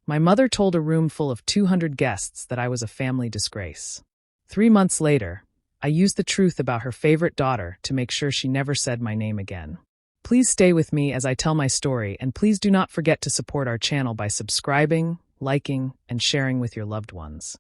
My mother told a room full of 200 guests that I was a family disgrace. 3 months later, I used the truth about her favorite daughter to make sure she never said my name again. Please stay with me as I tell my story, and please do not forget to support our channel by subscribing, liking, and sharing with your loved ones.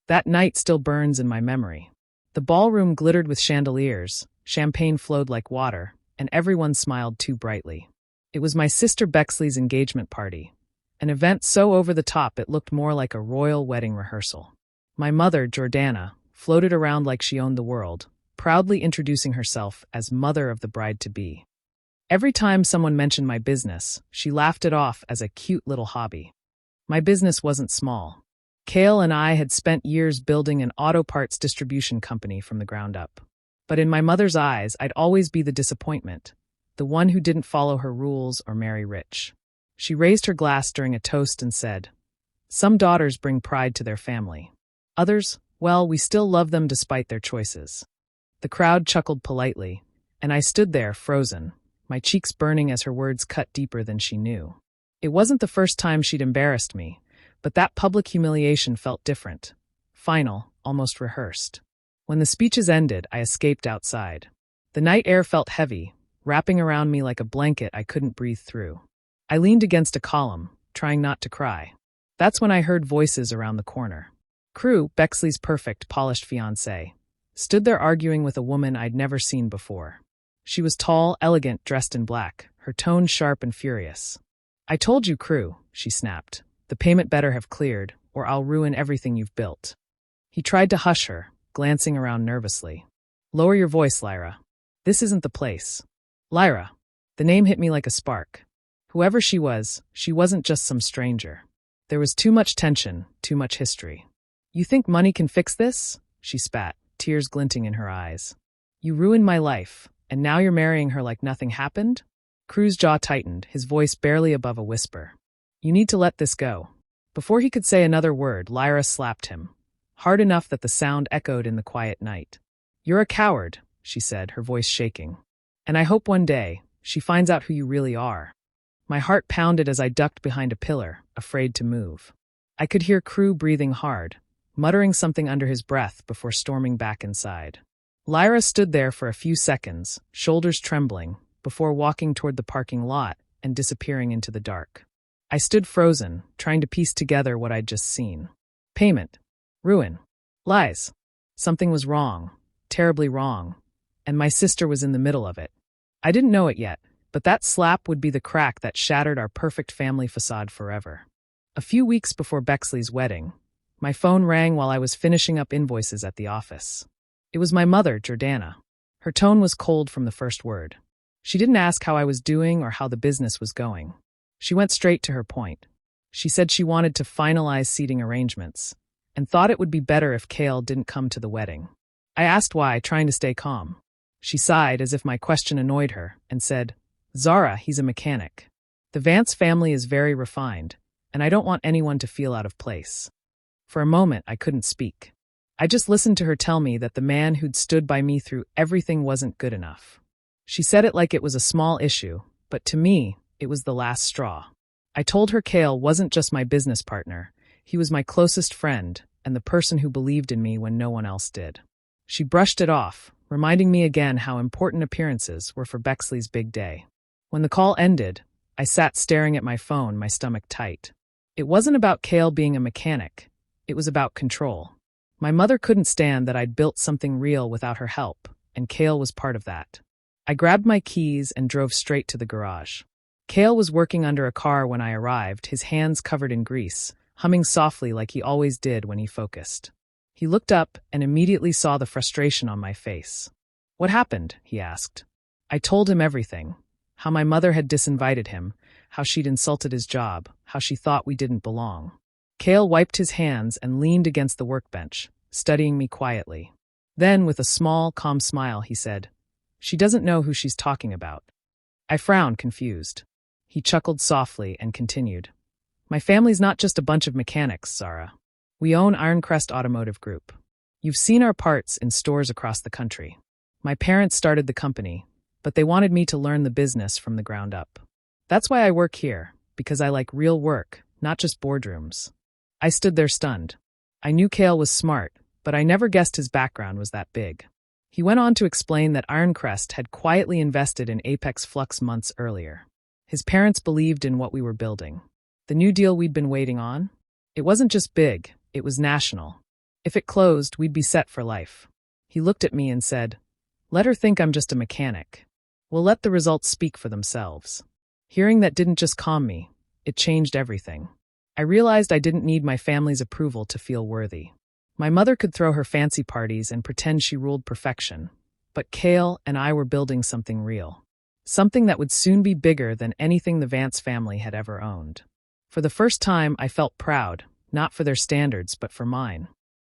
That night still burns in my memory. The ballroom glittered with chandeliers, champagne flowed like water, and everyone smiled too brightly. It was my sister Bexley's engagement party, an event so over the top it looked more like a royal wedding rehearsal. My mother, Jordana, floated around like she owned the world, proudly introducing herself as mother of the bride-to-be. Every time someone mentioned my business, she laughed it off as a cute little hobby. My business wasn't small. Kale and I had spent years building an auto parts distribution company from the ground up. But in my mother's eyes, I'd always be the disappointment, the one who didn't follow her rules or marry rich. She raised her glass during a toast and said, "Some daughters bring pride to their family. Others, well, we still love them despite their choices." The crowd chuckled politely, and I stood there frozen, my cheeks burning as her words cut deeper than she knew. It wasn't the first time she'd embarrassed me, but that public humiliation felt different, final, almost rehearsed. When the speeches ended, I escaped outside. The night air felt heavy, wrapping around me like a blanket I couldn't breathe through. I leaned against a column, trying not to cry. That's when I heard voices around the corner. Crew, Bexley's perfect, polished fiancé, stood there arguing with a woman I'd never seen before. She was tall, elegant, dressed in black, her tone sharp and furious. "I told you, Crew," she snapped. "The payment better have cleared, or I'll ruin everything you've built." He tried to hush her, glancing around nervously. "Lower your voice, Lyra. This isn't the place." Lyra. The name hit me like a spark. Whoever she wasn't just some stranger. There was too much tension, too much history. "You think money can fix this?" she spat, tears glinting in her eyes. "You ruined my life, and now you're marrying her like nothing happened?" Crew's jaw tightened, his voice barely above a whisper. "You need to let this go." Before he could say another word, Lyra slapped him, hard enough that the sound echoed in the quiet night. "You're a coward," she said, her voice shaking. "And I hope one day she finds out who you really are." My heart pounded as I ducked behind a pillar, afraid to move. I could hear Crew breathing hard, muttering something under his breath before storming back inside. Lyra stood there for a few seconds, shoulders trembling, before walking toward the parking lot and disappearing into the dark. I stood frozen, trying to piece together what I'd just seen. Payment. Ruin. Lies. Something was wrong, terribly wrong, and my sister was in the middle of it. I didn't know it yet, but that slap would be the crack that shattered our perfect family facade forever. A few weeks before Bexley's wedding, my phone rang while I was finishing up invoices at the office. It was my mother, Jordana. Her tone was cold from the first word. She didn't ask how I was doing or how the business was going. She went straight to her point. She said she wanted to finalize seating arrangements, and thought it would be better if Kale didn't come to the wedding. I asked why, trying to stay calm. She sighed as if my question annoyed her, and said, "Zara, he's a mechanic. The Vance family is very refined, and I don't want anyone to feel out of place." For a moment, I couldn't speak. I just listened to her tell me that the man who'd stood by me through everything wasn't good enough. She said it like it was a small issue, but to me, it was the last straw. I told her Kale wasn't just my business partner, he was my closest friend and the person who believed in me when no one else did. She brushed it off, reminding me again how important appearances were for Bexley's big day. When the call ended, I sat staring at my phone, my stomach tight. It wasn't about Kale being a mechanic, it was about control. My mother couldn't stand that I'd built something real without her help, and Kale was part of that. I grabbed my keys and drove straight to the garage. Kale was working under a car when I arrived, his hands covered in grease, humming softly like he always did when he focused. He looked up and immediately saw the frustration on my face. "What happened?" he asked. I told him everything. How my mother had disinvited him, how she'd insulted his job, how she thought we didn't belong. Kale wiped his hands and leaned against the workbench, studying me quietly. Then, with a small, calm smile, he said, "She doesn't know who she's talking about." I frowned, confused. He chuckled softly and continued, "My family's not just a bunch of mechanics, Zara. We own Ironcrest Automotive Group. You've seen our parts in stores across the country. My parents started the company, but they wanted me to learn the business from the ground up. That's why I work here, because I like real work, not just boardrooms. I stood there stunned. I knew Kale was smart, but I never guessed his background was that big. He went on to explain that Ironcrest had quietly invested in Apex Flux months earlier. His parents believed in what we were building. The new deal we'd been waiting on? It wasn't just big, it was national. If it closed, we'd be set for life. He looked at me and said, "Let her think I'm just a mechanic. We'll let the results speak for themselves." Hearing that didn't just calm me, it changed everything. I realized I didn't need my family's approval to feel worthy. My mother could throw her fancy parties and pretend she ruled perfection, but Kale and I were building something real. Something that would soon be bigger than anything the Vance family had ever owned. For the first time, I felt proud, not for their standards, but for mine.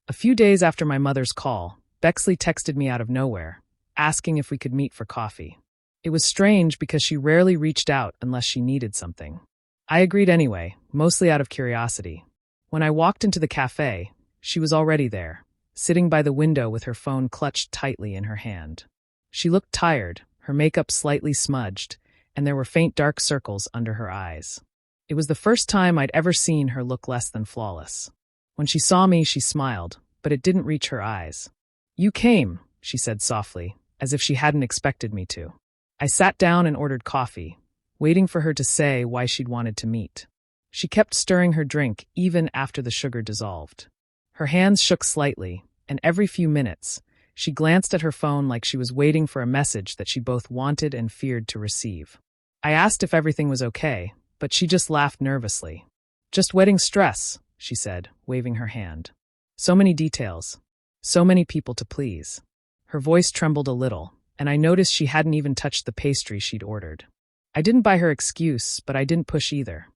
A few days after my mother's call, Bexley texted me out of nowhere, asking if we could meet for coffee. It was strange because she rarely reached out unless she needed something. I agreed anyway, mostly out of curiosity. When I walked into the cafe, she was already there, sitting by the window with her phone clutched tightly in her hand. She looked tired, her makeup slightly smudged, and there were faint dark circles under her eyes. It was the first time I'd ever seen her look less than flawless. When she saw me, she smiled, but it didn't reach her eyes. "You came," she said softly, as if she hadn't expected me to. I sat down and ordered coffee, waiting for her to say why she'd wanted to meet. She kept stirring her drink even after the sugar dissolved. Her hands shook slightly, and every few minutes, she glanced at her phone like she was waiting for a message that she both wanted and feared to receive. I asked if everything was okay, but she just laughed nervously. "Just wedding stress," she said, waving her hand. "So many details. So many people to please." Her voice trembled a little, and I noticed she hadn't even touched the pastry she'd ordered. I didn't buy her excuse, but I didn't push either.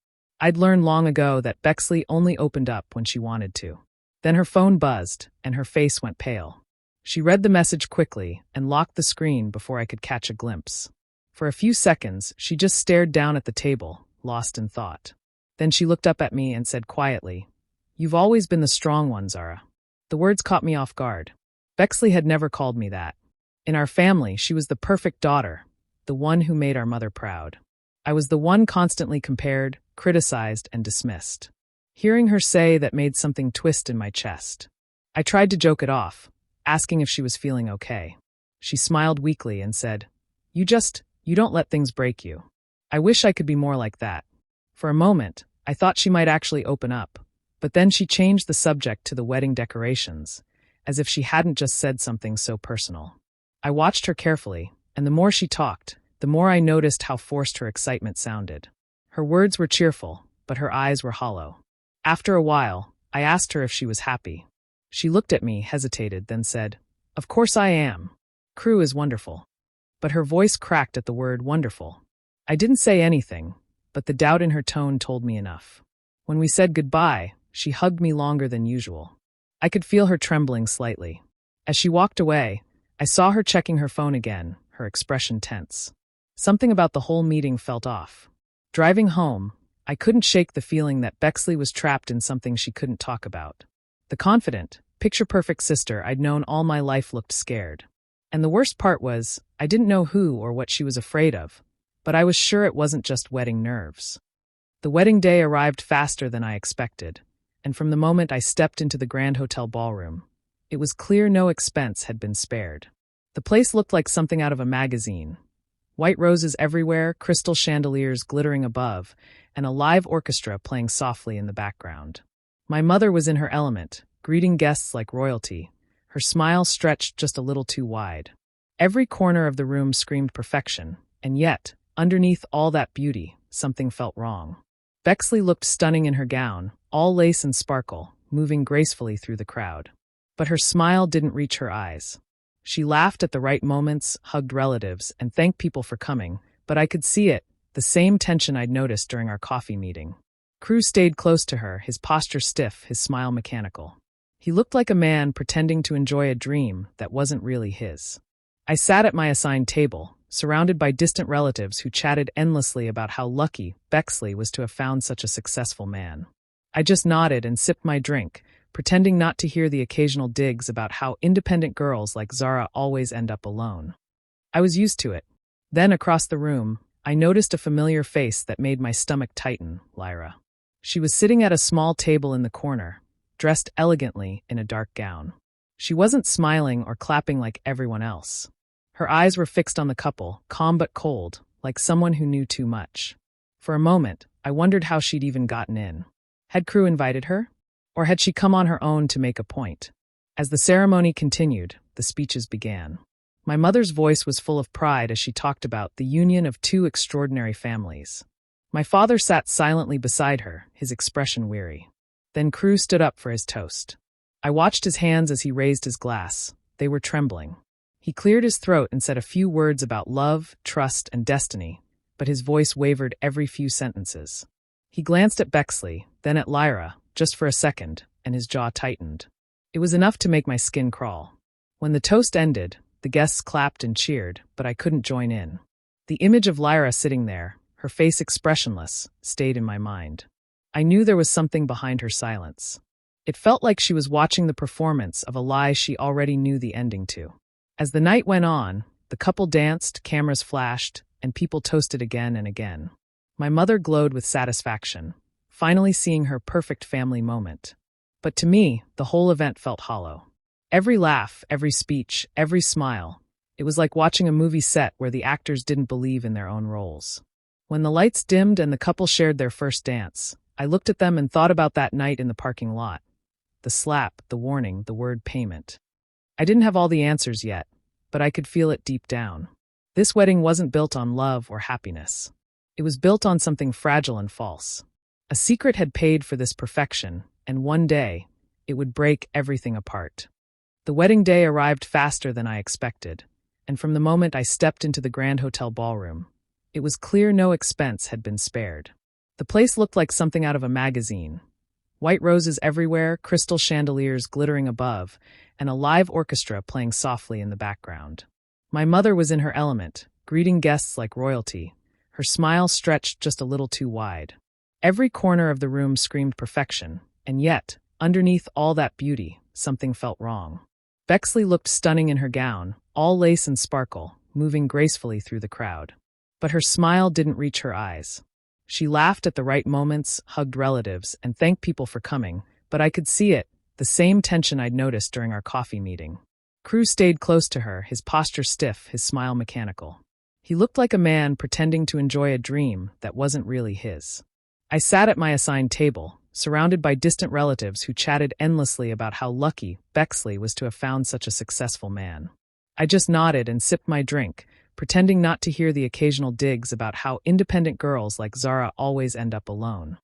I'd learned long ago that Bexley only opened up when she wanted to. Then her phone buzzed, and her face went pale. She read the message quickly and locked the screen before I could catch a glimpse. For a few seconds, she just stared down at the table, lost in thought. Then she looked up at me and said quietly, "You've always been the strong one, Zara." The words caught me off guard. Bexley had never called me that. In our family, she was the perfect daughter, the one who made our mother proud. I was the one constantly compared, criticized, and dismissed. Hearing her say that made something twist in my chest. I tried to joke it off, asking if she was feeling okay. She smiled weakly and said, You don't let things break you. I wish I could be more like that." For a moment, I thought she might actually open up, but then she changed the subject to the wedding decorations, as if she hadn't just said something so personal. I watched her carefully, and the more she talked, the more I noticed how forced her excitement sounded. Her words were cheerful, but her eyes were hollow. After a while, I asked her if she was happy. She looked at me, hesitated, then said, "Of course I am. Crew is wonderful." But her voice cracked at the word wonderful. I didn't say anything, but the doubt in her tone told me enough. When we said goodbye, she hugged me longer than usual. I could feel her trembling slightly. As she walked away, I saw her checking her phone again, her expression tense. Something about the whole meeting felt off. Driving home, I couldn't shake the feeling that Bexley was trapped in something she couldn't talk about. The confident, picture-perfect sister I'd known all my life looked scared. And the worst part was, I didn't know who or what she was afraid of, but I was sure it wasn't just wedding nerves. The wedding day arrived faster than I expected, and from the moment I stepped into the Grand Hotel ballroom, it was clear no expense had been spared. The place looked like something out of a magazine. White roses everywhere, crystal chandeliers glittering above, and a live orchestra playing softly in the background. My mother was in her element, greeting guests like royalty, her smile stretched just a little too wide. Every corner of the room screamed perfection, and yet, underneath all that beauty, something felt wrong. Bexley looked stunning in her gown, all lace and sparkle, moving gracefully through the crowd. But her smile didn't reach her eyes. She laughed at the right moments, hugged relatives, and thanked people for coming, but I could see it, the same tension I'd noticed during our coffee meeting. Crew stayed close to her, his posture stiff, his smile mechanical. He looked like a man pretending to enjoy a dream that wasn't really his. I sat at my assigned table, surrounded by distant relatives who chatted endlessly about how lucky Bexley was to have found such a successful man. I just nodded and sipped my drink, pretending not to hear the occasional digs about how independent girls like Zara always end up alone. I was used to it. Then across the room, I noticed a familiar face that made my stomach tighten, Lyra. She was sitting at a small table in the corner, dressed elegantly in a dark gown. She wasn't smiling or clapping like everyone else. Her eyes were fixed on the couple, calm but cold, like someone who knew too much. For a moment, I wondered how she'd even gotten in. Had crew invited her? Or had she come on her own to make a point? As the ceremony continued, the speeches began. My mother's voice was full of pride as she talked about the union of two extraordinary families. My father sat silently beside her, his expression weary. Then Crew stood up for his toast. I watched his hands as he raised his glass. They were trembling. He cleared his throat and said a few words about love, trust, and destiny, but his voice wavered every few sentences. He glanced at Bexley, then at Lyra, just for a second, and his jaw tightened. It was enough to make my skin crawl. When the toast ended, the guests clapped and cheered, but I couldn't join in. The image of Lyra sitting there, her face expressionless, stayed in my mind. I knew there was something behind her silence. It felt like she was watching the performance of a lie she already knew the ending to. As the night went on, the couple danced, cameras flashed, and people toasted again and again. My mother glowed with satisfaction, finally seeing her perfect family moment. But to me, the whole event felt hollow. Every laugh, every speech, every smile, it was like watching a movie set where the actors didn't believe in their own roles. When the lights dimmed and the couple shared their first dance, I looked at them and thought about that night in the parking lot. The slap, the warning, the word payment. I didn't have all the answers yet, but I could feel it deep down. This wedding wasn't built on love or happiness. It was built on something fragile and false. A secret had paid for this perfection, and one day, it would break everything apart. The wedding day arrived faster than I expected, and from the moment I stepped into the Grand Hotel ballroom, it was clear no expense had been spared. The place looked like something out of a magazine. White roses everywhere, crystal chandeliers glittering above, and a live orchestra playing softly in the background. My mother was in her element, greeting guests like royalty, her smile stretched just a little too wide. Every corner of the room screamed perfection, and yet, underneath all that beauty, something felt wrong. Bexley looked stunning in her gown, all lace and sparkle, moving gracefully through the crowd. But her smile didn't reach her eyes. She laughed at the right moments, hugged relatives, and thanked people for coming, but I could see it, the same tension I'd noticed during our coffee meeting. Crew stayed close to her, his posture stiff, his smile mechanical. He looked like a man pretending to enjoy a dream that wasn't really his. I sat at my assigned table, surrounded by distant relatives who chatted endlessly about how lucky Bexley was to have found such a successful man. I just nodded and sipped my drink, pretending not to hear the occasional digs about how independent girls like Zara always end up alone.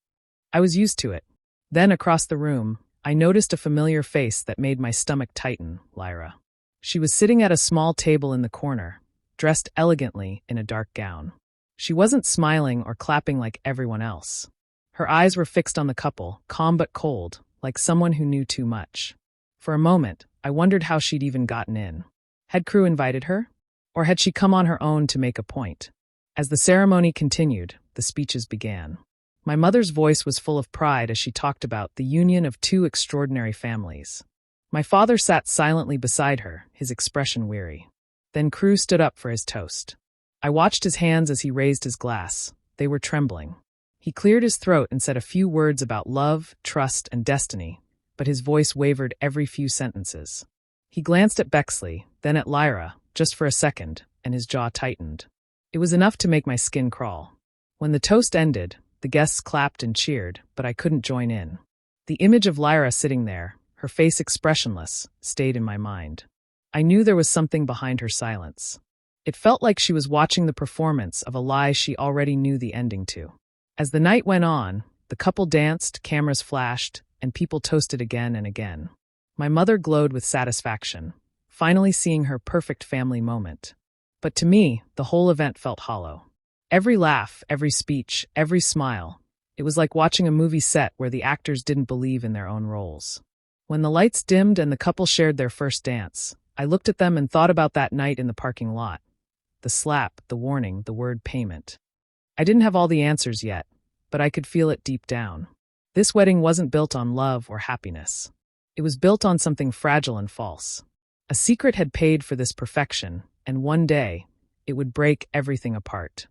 I was used to it. Then across the room, I noticed a familiar face that made my stomach tighten, Lyra. She was sitting at a small table in the corner, dressed elegantly in a dark gown. She wasn't smiling or clapping like everyone else. Her eyes were fixed on the couple, calm but cold, like someone who knew too much. For a moment, I wondered how she'd even gotten in. Had Crew invited her? Or had she come on her own to make a point? As the ceremony continued, the speeches began. My mother's voice was full of pride as she talked about the union of two extraordinary families. My father sat silently beside her, his expression weary. Then Crew stood up for his toast. I watched his hands as he raised his glass. They were trembling. He cleared his throat and said a few words about love, trust, and destiny, but his voice wavered every few sentences. He glanced at Bexley, then at Lyra, just for a second, and his jaw tightened. It was enough to make my skin crawl. When the toast ended, the guests clapped and cheered, but I couldn't join in. The image of Lyra sitting there, her face expressionless, stayed in my mind. I knew there was something behind her silence. It felt like she was watching the performance of a lie she already knew the ending to. As the night went on, the couple danced, cameras flashed, and people toasted again and again. My mother glowed with satisfaction, finally seeing her perfect family moment. But to me, the whole event felt hollow. Every laugh, every speech, every smile, it was like watching a movie set where the actors didn't believe in their own roles. When the lights dimmed and the couple shared their first dance, I looked at them and thought about that night in the parking lot. The slap, the warning, the word payment. I didn't have all the answers yet, but I could feel it deep down. This wedding wasn't built on love or happiness. It was built on something fragile and false. A secret had paid for this perfection, and one day, it would break everything apart.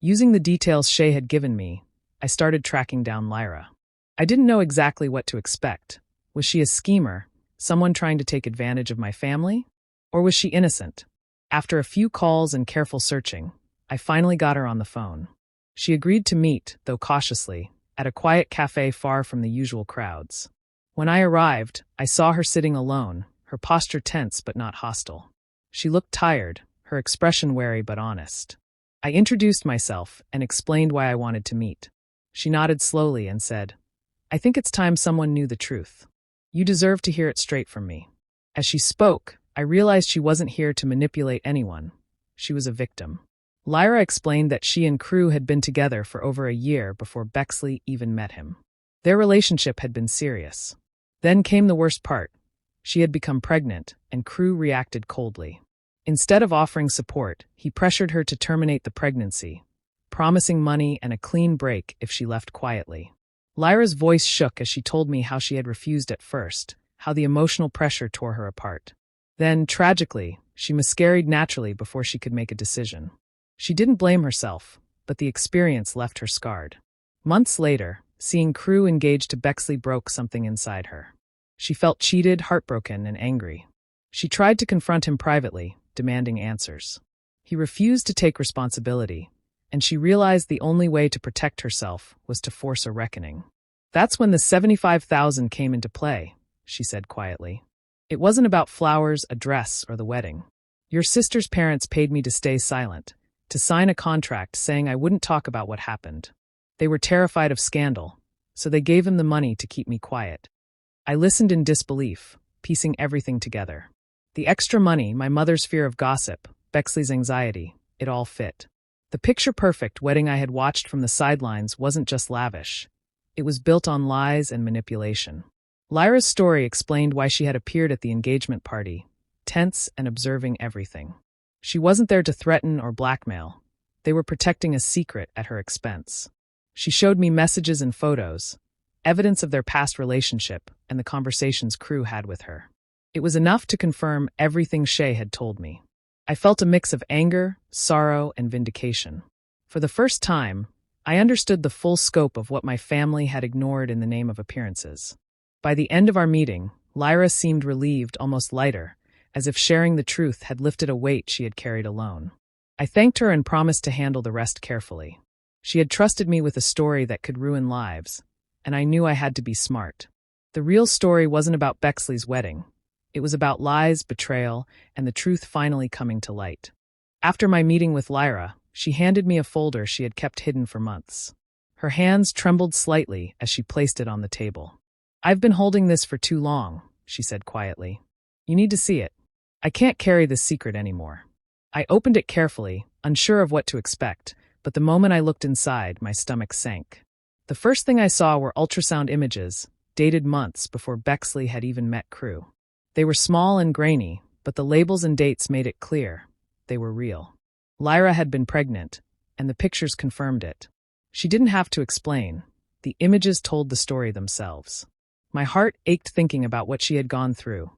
Using the details Shay had given me, I started tracking down Lyra. I didn't know exactly what to expect. Was she a schemer, someone trying to take advantage of my family? Or was she innocent? After a few calls and careful searching, I finally got her on the phone. She agreed to meet, though cautiously, at a quiet cafe far from the usual crowds. When I arrived, I saw her sitting alone, her posture tense but not hostile. She looked tired, her expression wary but honest. I introduced myself and explained why I wanted to meet. She nodded slowly and said, "I think it's time someone knew the truth. You deserve to hear it straight from me." As she spoke, I realized she wasn't here to manipulate anyone. She was a victim. Lyra explained that she and Crew had been together for over a year before Bexley even met him. Their relationship had been serious. Then came the worst part. She had become pregnant, and Crew reacted coldly. Instead of offering support, he pressured her to terminate the pregnancy, promising money and a clean break if she left quietly. Lyra's voice shook as she told me how she had refused at first, how the emotional pressure tore her apart. Then, tragically, she miscarried naturally before she could make a decision. She didn't blame herself, but the experience left her scarred. Months later, seeing Crew engaged to Bexley broke something inside her. She felt cheated, heartbroken, and angry. She tried to confront him privately, demanding answers. He refused to take responsibility, and she realized the only way to protect herself was to force a reckoning. "That's when the 75,000 came into play," she said quietly. "It wasn't about flowers, a dress, or the wedding. Your sister's parents paid me to stay silent, to sign a contract saying I wouldn't talk about what happened. They were terrified of scandal, so they gave him the money to keep me quiet." I listened in disbelief, piecing everything together. The extra money, my mother's fear of gossip, Bexley's anxiety, it all fit. The picture-perfect wedding I had watched from the sidelines wasn't just lavish. It was built on lies and manipulation. Lyra's story explained why she had appeared at the engagement party, tense and observing everything. She wasn't there to threaten or blackmail. They were protecting a secret at her expense. She showed me messages and photos, evidence of their past relationship and the conversations Crew had with her. It was enough to confirm everything Shay had told me. I felt a mix of anger, sorrow, and vindication. For the first time, I understood the full scope of what my family had ignored in the name of appearances. By the end of our meeting, Lyra seemed relieved, almost lighter, as if sharing the truth had lifted a weight she had carried alone. I thanked her and promised to handle the rest carefully. She had trusted me with a story that could ruin lives, and I knew I had to be smart. The real story wasn't about Bexley's wedding. It was about lies, betrayal, and the truth finally coming to light. After my meeting with Lyra, she handed me a folder she had kept hidden for months. Her hands trembled slightly as she placed it on the table. "I've been holding this for too long," she said quietly. "You need to see it. I can't carry this secret anymore." I opened it carefully, unsure of what to expect, but the moment I looked inside, my stomach sank. The first thing I saw were ultrasound images, dated months before Bexley had even met Crew. They were small and grainy, but the labels and dates made it clear. They were real. Lyra had been pregnant, and the pictures confirmed it. She didn't have to explain. The images told the story themselves. My heart ached thinking about what she had gone through,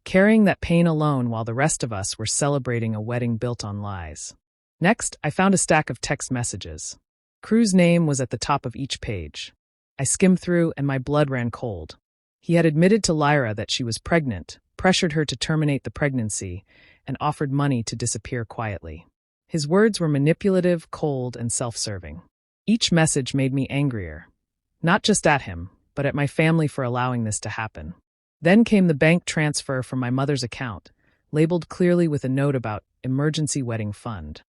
carrying that pain alone while the rest of us were celebrating a wedding built on lies. Next, I found a stack of text messages. Crew's name was at the top of each page. I skimmed through and my blood ran cold. He had admitted to Lyra that she was pregnant, pressured her to terminate the pregnancy, and offered money to disappear quietly. His words were manipulative, cold, and self-serving. Each message made me angrier. Not just at him, but at my family for allowing this to happen. Then came the bank transfer from my mother's account, labeled clearly with a note about emergency wedding fund.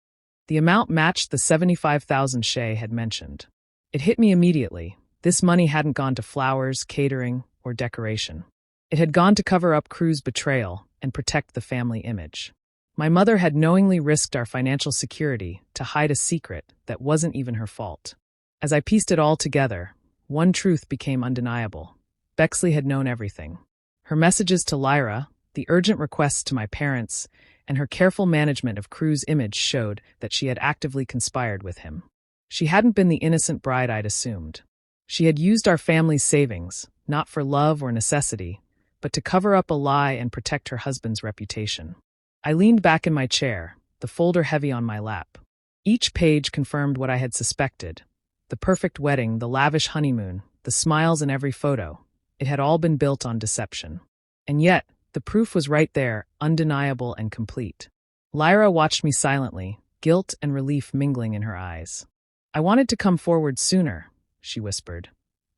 The amount matched the 75,000 Shay had mentioned. It hit me immediately. This money hadn't gone to flowers, catering, or decoration. It had gone to cover up Crew's betrayal and protect the family image. My mother had knowingly risked our financial security to hide a secret that wasn't even her fault. As I pieced it all together, one truth became undeniable. Bexley had known everything. Her messages to Lyra, the urgent requests to my parents, and her careful management of Crew's image showed that she had actively conspired with him. She hadn't been the innocent bride I'd assumed. She had used our family's savings, not for love or necessity, but to cover up a lie and protect her husband's reputation. I leaned back in my chair, the folder heavy on my lap. Each page confirmed what I had suspected. The perfect wedding, the lavish honeymoon, the smiles in every photo. It had all been built on deception. And yet, the proof was right there, undeniable and complete. Lyra watched me silently, guilt and relief mingling in her eyes. "I wanted to come forward sooner," she whispered.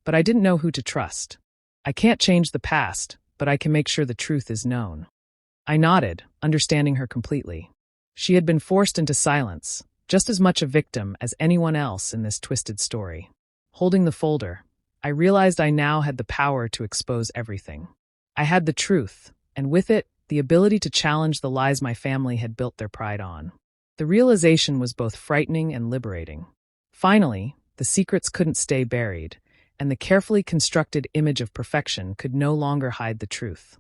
"But I didn't know who to trust. I can't change the past, but I can make sure the truth is known." I nodded, understanding her completely. She had been forced into silence, just as much a victim as anyone else in this twisted story. Holding the folder, I realized I now had the power to expose everything. I had the truth, and with it, the ability to challenge the lies my family had built their pride on. The realization was both frightening and liberating. Finally, the secrets couldn't stay buried, and the carefully constructed image of perfection could no longer hide the truth.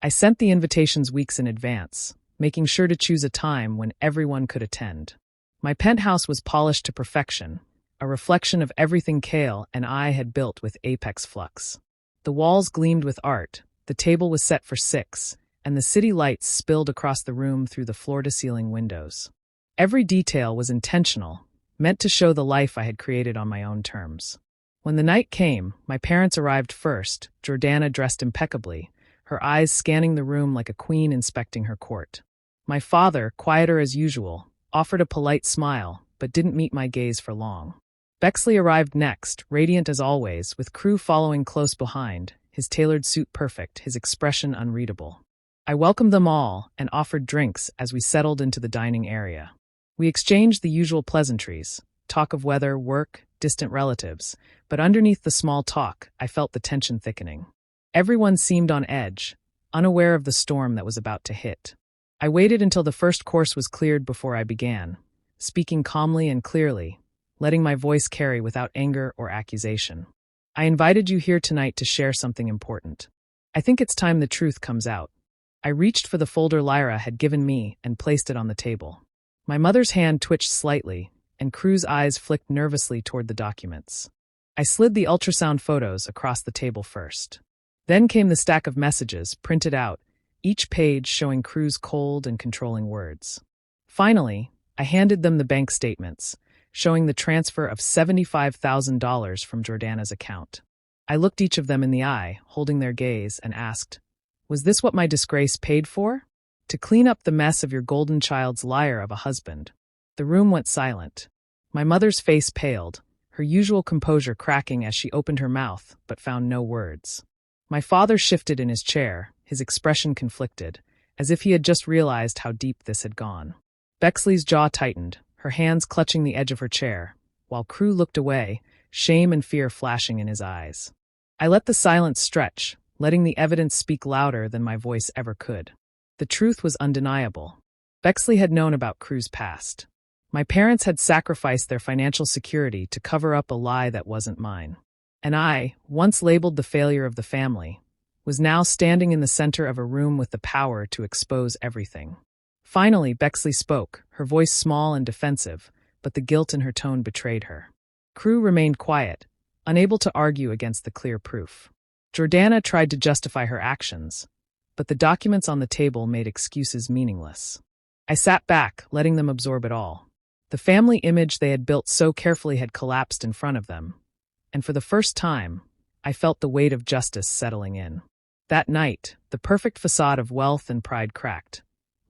I sent the invitations weeks in advance, making sure to choose a time when everyone could attend. My penthouse was polished to perfection, a reflection of everything Kale and I had built with Apex Flux. The walls gleamed with art, the table was set for 6, and the city lights spilled across the room through the floor-to-ceiling windows. Every detail was intentional, meant to show the life I had created on my own terms. When the night came, my parents arrived first, Jordana dressed impeccably, her eyes scanning the room like a queen inspecting her court. My father, quieter as usual, offered a polite smile, but didn't meet my gaze for long. Bexley arrived next, radiant as always, with crew following close behind, his tailored suit perfect, his expression unreadable. I welcomed them all and offered drinks as we settled into the dining area. We exchanged the usual pleasantries, talk of weather, work, distant relatives, but underneath the small talk, I felt the tension thickening. Everyone seemed on edge, unaware of the storm that was about to hit. I waited until the first course was cleared before I began, speaking calmly and clearly, letting my voice carry without anger or accusation. "I invited you here tonight to share something important. I think it's time the truth comes out." I reached for the folder Lyra had given me and placed it on the table. My mother's hand twitched slightly, and Crew's eyes flicked nervously toward the documents. I slid the ultrasound photos across the table first. Then came the stack of messages, printed out, each page showing Crew's cold and controlling words. Finally, I handed them the bank statements, showing the transfer of $75,000 from Jordana's account. I looked each of them in the eye, holding their gaze, and asked, "Was this what my disgrace paid for? To clean up the mess of your golden child's liar of a husband?" The room went silent. My mother's face paled, her usual composure cracking as she opened her mouth, but found no words. My father shifted in his chair, his expression conflicted, as if he had just realized how deep this had gone. Bexley's jaw tightened, her hands clutching the edge of her chair, while Crew looked away, shame and fear flashing in his eyes. I let the silence stretch, letting the evidence speak louder than my voice ever could. The truth was undeniable. Bexley had known about Crew's past. My parents had sacrificed their financial security to cover up a lie that wasn't mine. And I, once labeled the failure of the family, was now standing in the center of a room with the power to expose everything. Finally, Bexley spoke, her voice small and defensive, but the guilt in her tone betrayed her. Crew remained quiet, unable to argue against the clear proof. Jordana tried to justify her actions, but the documents on the table made excuses meaningless. I sat back, letting them absorb it all. The family image they had built so carefully had collapsed in front of them, and for the first time, I felt the weight of justice settling in. That night, the perfect facade of wealth and pride cracked,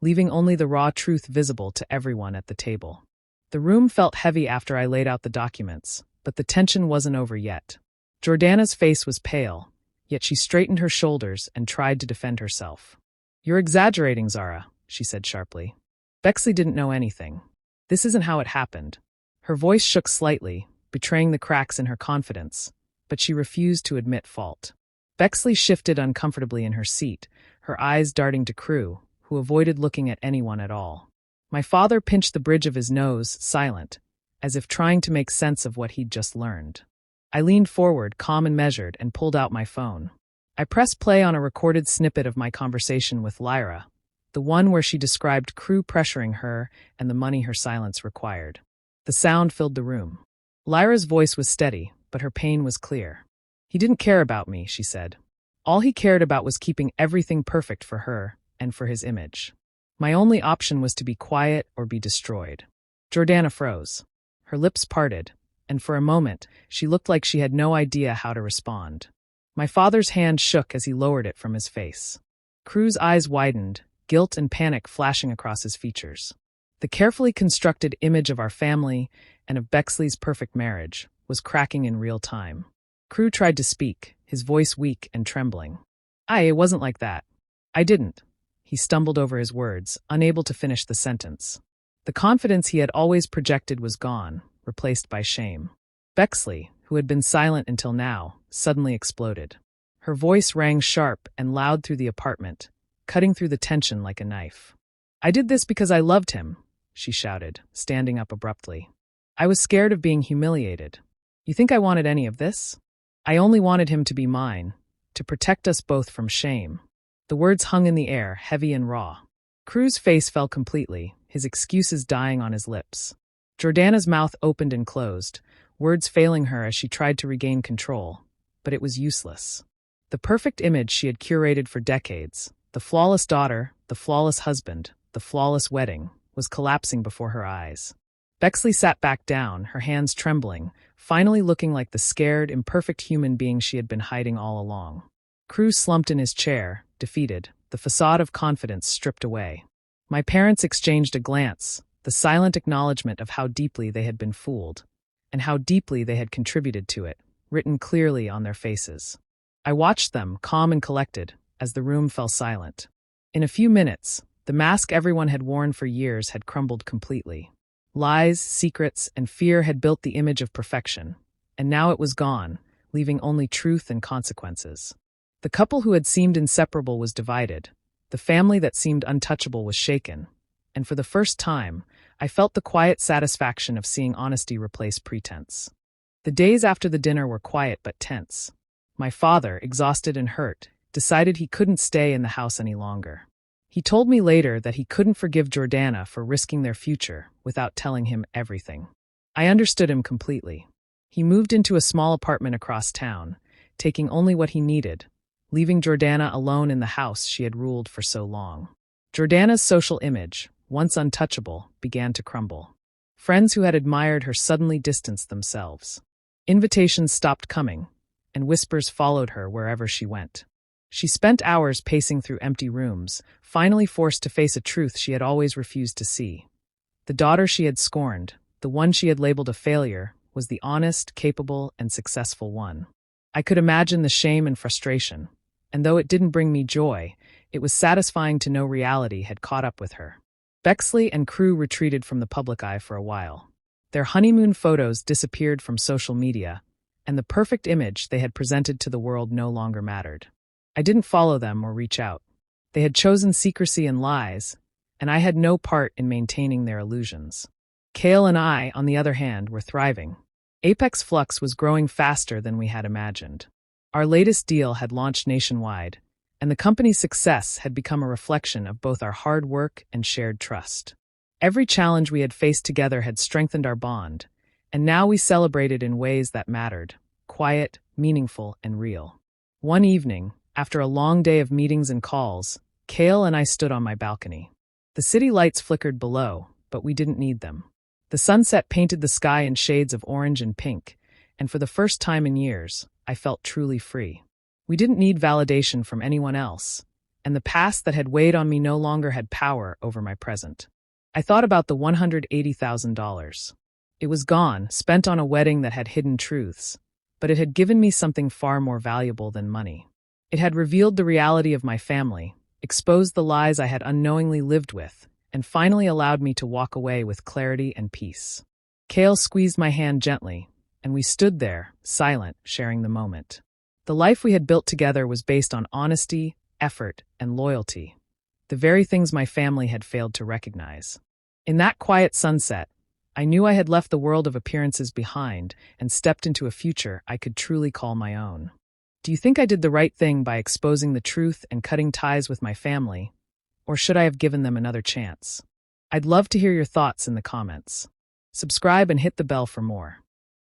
leaving only the raw truth visible to everyone at the table. The room felt heavy after I laid out the documents, but the tension wasn't over yet. Jordana's face was pale, yet she straightened her shoulders and tried to defend herself. "You're exaggerating, Zara," she said sharply. Bexley didn't know anything. This isn't how it happened. Her voice shook slightly, betraying the cracks in her confidence, but she refused to admit fault. Bexley shifted uncomfortably in her seat, her eyes darting to Crew, who avoided looking at anyone at all. My father pinched the bridge of his nose, silent, as if trying to make sense of what he'd just learned. I leaned forward, calm and measured, and pulled out my phone. I pressed play on a recorded snippet of my conversation with Lyra, the one where she described Crew pressuring her and the money her silence required. The sound filled the room. Lyra's voice was steady, but her pain was clear. "He didn't care about me," she said. "All he cared about was keeping everything perfect for her and for his image. My only option was to be quiet or be destroyed." Jordana froze. Her lips parted, and for a moment, she looked like she had no idea how to respond. My father's hand shook as he lowered it from his face. Cru's eyes widened, guilt and panic flashing across his features. The carefully constructed image of our family and of Bexley's perfect marriage was cracking in real time. Cru tried to speak, his voice weak and trembling. It wasn't like that. I didn't. He stumbled over his words, unable to finish the sentence. The confidence he had always projected was gone, replaced by shame. Bexley, who had been silent until now, suddenly exploded. Her voice rang sharp and loud through the apartment, cutting through the tension like a knife. I did this because I loved him, she shouted, standing up abruptly. I was scared of being humiliated. You think I wanted any of this? I only wanted him to be mine, to protect us both from shame. The words hung in the air, heavy and raw. Cru's face fell completely, his excuses dying on his lips. Jordana's mouth opened and closed, words failing her as she tried to regain control, but it was useless. The perfect image she had curated for decades, the flawless daughter, the flawless husband, the flawless wedding, was collapsing before her eyes. Bexley sat back down, her hands trembling, finally looking like the scared, imperfect human being she had been hiding all along. Cru slumped in his chair, defeated, the facade of confidence stripped away. My parents exchanged a glance, the silent acknowledgement of how deeply they had been fooled, and how deeply they had contributed to it, written clearly on their faces. I watched them, calm and collected, as the room fell silent. In a few minutes, the mask everyone had worn for years had crumbled completely. Lies, secrets, and fear had built the image of perfection, and now it was gone, leaving only truth and consequences. The couple who had seemed inseparable was divided, the family that seemed untouchable was shaken, and for the first time, I felt the quiet satisfaction of seeing honesty replace pretense. The days after the dinner were quiet but tense. My father, exhausted and hurt, decided he couldn't stay in the house any longer. He told me later that he couldn't forgive Jordana for risking their future without telling him everything. I understood him completely. He moved into a small apartment across town, taking only what he needed, leaving Jordana alone in the house she had ruled for so long. Jordana's social image, once untouchable, began to crumble. Friends who had admired her suddenly distanced themselves. Invitations stopped coming, and whispers followed her wherever she went. She spent hours pacing through empty rooms, finally forced to face a truth she had always refused to see. The daughter she had scorned, the one she had labeled a failure, was the honest, capable, and successful one. I could imagine the shame and frustration, and though it didn't bring me joy, it was satisfying to know reality had caught up with her. Bexley and Cru retreated from the public eye for a while. Their honeymoon photos disappeared from social media, and the perfect image they had presented to the world no longer mattered. I didn't follow them or reach out. They had chosen secrecy and lies, and I had no part in maintaining their illusions. Kale and I, on the other hand, were thriving. Apex Flux was growing faster than we had imagined. Our latest deal had launched nationwide, and the company's success had become a reflection of both our hard work and shared trust. Every challenge we had faced together had strengthened our bond, and now we celebrated in ways that mattered, quiet, meaningful, and real. One evening, after a long day of meetings and calls, Kale and I stood on my balcony. The city lights flickered below, but we didn't need them. The sunset painted the sky in shades of orange and pink, and for the first time in years, I felt truly free. We didn't need validation from anyone else, and the past that had weighed on me no longer had power over my present. I thought about the $180,000. It was gone, spent on a wedding that had hidden truths, but it had given me something far more valuable than money. It had revealed the reality of my family, exposed the lies I had unknowingly lived with, and finally allowed me to walk away with clarity and peace. Kale squeezed my hand gently, and we stood there, silent, sharing the moment. The life we had built together was based on honesty, effort, and loyalty, the very things my family had failed to recognize. In that quiet sunset, I knew I had left the world of appearances behind and stepped into a future I could truly call my own. Do you think I did the right thing by exposing the truth and cutting ties with my family, or should I have given them another chance? I'd love to hear your thoughts in the comments. Subscribe and hit the bell for more.